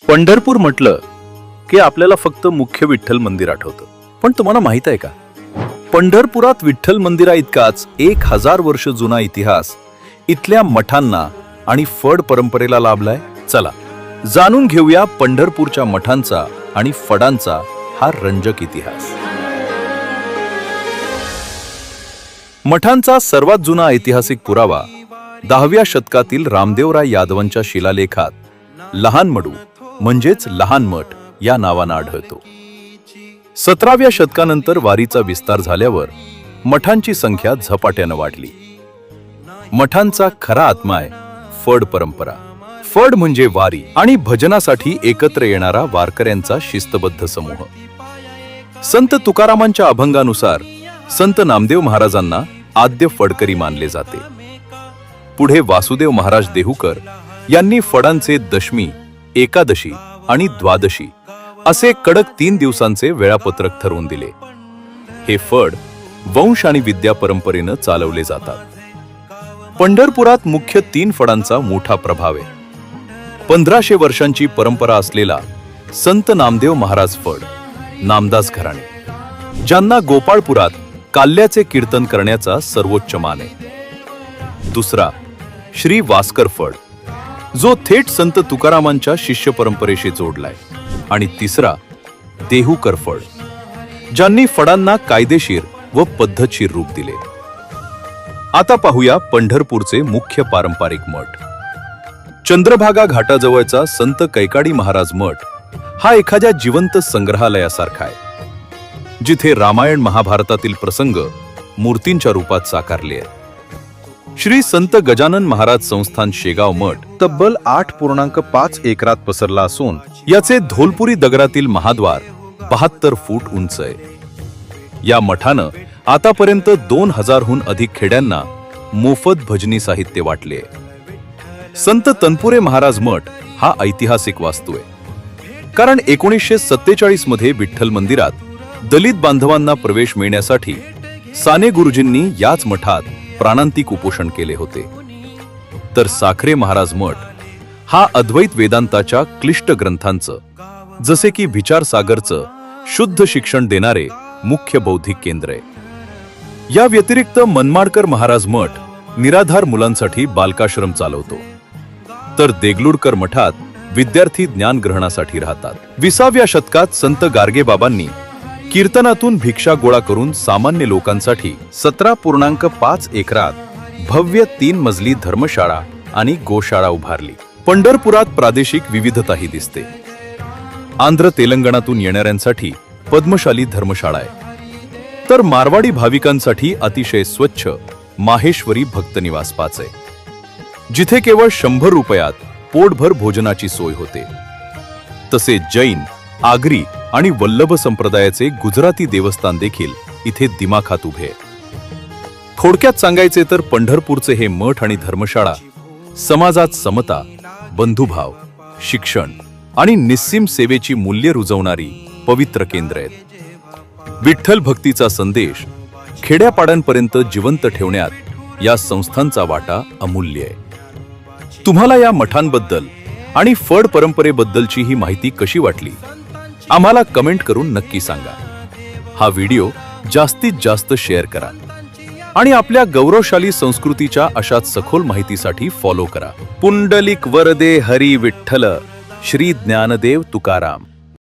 पंढरपूर म्हटलं की आपल्याला फक्त मुख्य विठ्ठल मंदिर आठवतं. पण तुम्हाला माहित आहे का, पंढरपुरात विठ्ठल मंदिरा इतकाच 1000 वर्ष जुना इतिहास इथल्या मठांना आणि फड परंपरेला लाभलाय. चला जाणून घेऊया पंढरपूरच्या मठांचा आणि फडांचा हा रंजक इतिहास. मठांचा सर्वात जुना ऐतिहासिक पुरावा 10व्या शतकातील रामदेवराय यादवांच्या शिलालेखात लहान मडू म्हणजेच लहान मठ या नावानं आढळतो. 17व्या शतकानंतर वारीचा विस्तार झाल्यावर मठांची संख्या झपाट्यानं वाढली. मठांचा खरा आत्मा आहे फड परंपरा. फड म्हणजे वारी आणि भजनासाठी एकत्र येणारा वारकऱ्यांचा शिस्तबद्ध समूह. संत तुकारामांच्या अभंगानुसार संत नामदेव महाराजांना आद्य फडकरी मानले जाते. पुढे वासुदेव महाराज देहूकर यांनी फडांचे दशमी, एकादशी आणि द्वादशी असे कडक 3 दिवसांचे वेळापत्रक ठरवून दिले. हे फड वंश आणि विद्या परंपरेनं चालवले जातात. पंढरपुरात मुख्य 3 फडांचा मोठा प्रभाव आहे. 1500 वर्षांची परंपरा असलेला संत नामदेव महाराज फड, नामदास घराणे, ज्यांना गोपाळपुरात काल्याचे कीर्तन करण्याचा सर्वोच्च मान आहे. दुसरा श्री वास्कर फड, जो थेट संत तुकारामांच्या शिष्य परंपरेशी जोडलाय. आणि तिसरा देहूकर फड, ज्यांनी फडांना कायदेशीर व पद्धतशीर रूप दिले. आता पाहूया पंढरपूरचे मुख्य पारंपरिक मठ. चंद्रभागा घाटाजवळचा संत कैकाडी महाराज मठ हा एखाद्या जिवंत संग्रहालयासारखा आहे, जिथे रामायण महाभारतातील प्रसंग मूर्तींच्या रूपात साकारले आहेत. श्री संत गजानन महाराज संस्थान शेगाव मठ तब्बल 8.5 एकरात पसरला असून याचे धोलपुरी दगडातील महाद्वार 72 फूट उंच आहे. या मठानं आतापर्यंत 2000हून अधिक खेड्यांना मोफत भजनी साहित्य वाटले. संत तनपुरे महाराज मठ हा ऐतिहासिक वास्तू आहे, कारण 1947 मध्ये विठ्ठल मंदिरात दलित बांधवांना प्रवेश मिळण्यासाठी साने गुरुजींनी याच मठात प्राणांतिक उपोषण केले होते. तर साखरे महाराज मठ हा अद्वैत वेदांताच्या क्लिष्ट ग्रंथांचं जसे की विचारसागरचं शुद्ध शिक्षण देणारे मुख्य बौद्धिक केंद्र आहे. या व्यतिरिक्त मनमाडकर महाराज मठ निराधार मुलांसाठी बालकाश्रम चालवतो. तर देगलूरकर मठात विद्यार्थी ज्ञान ग्रहणासाठी राहतात. 20व्या शतकात संत गारगेबाबांनी कीर्तनातून भिक्षा गोळा करून सामान्य लोकांसाठी 17.5 एकरात भव्य 3 मजली धर्मशाळा आणि गोशाळा उभारली. पंढरपुरात प्रादेशिक विविधताही दिसते. आंध्र तेलंगणातून येणाऱ्यांसाठी पद्मशाली धर्मशाळा आहे, तर मारवाडी भाविकांसाठी अतिशय स्वच्छ माहेश्वरी भक्तनिवास 5 आहे, जिथे केवळ 100 रुपयात पोटभर भोजनाची सोय होते. तसेच जैन, आगरी आणि वल्लभ संप्रदायाचे गुजराती देवस्थान देखील इथे दिमाखात उभे. थोडक्यात सांगायचे तर पंढरपूरचे हे मठ आणि धर्मशाळा समाजात समता, बंधुभाव, शिक्षण आणि निस्सीम सेवेची मूल्ये रुजवणारी पवित्र केंद्र आहेत. विठ्ठल भक्तीचा संदेश खेड्यापाड्यांपर्यंत जिवंत ठेवण्यात या संस्थांचा वाटा अमूल्य आहे. तुम्हाला या मठांबद्दल आणि फड परंपरेबद्दलची ही माहिती कशी वाटली, आम्हाला कमेंट करून नक्की सांगा. हा व्हिडिओ जास्तीत जास्त शेअर करा आणि आपल्या गौरवशाली संस्कृतीच्या अशाच सखोल माहितीसाठी फॉलो करा. पुंडलिक वरदे हरी विठ्ठल, श्री ज्ञानदेव तुकाराम.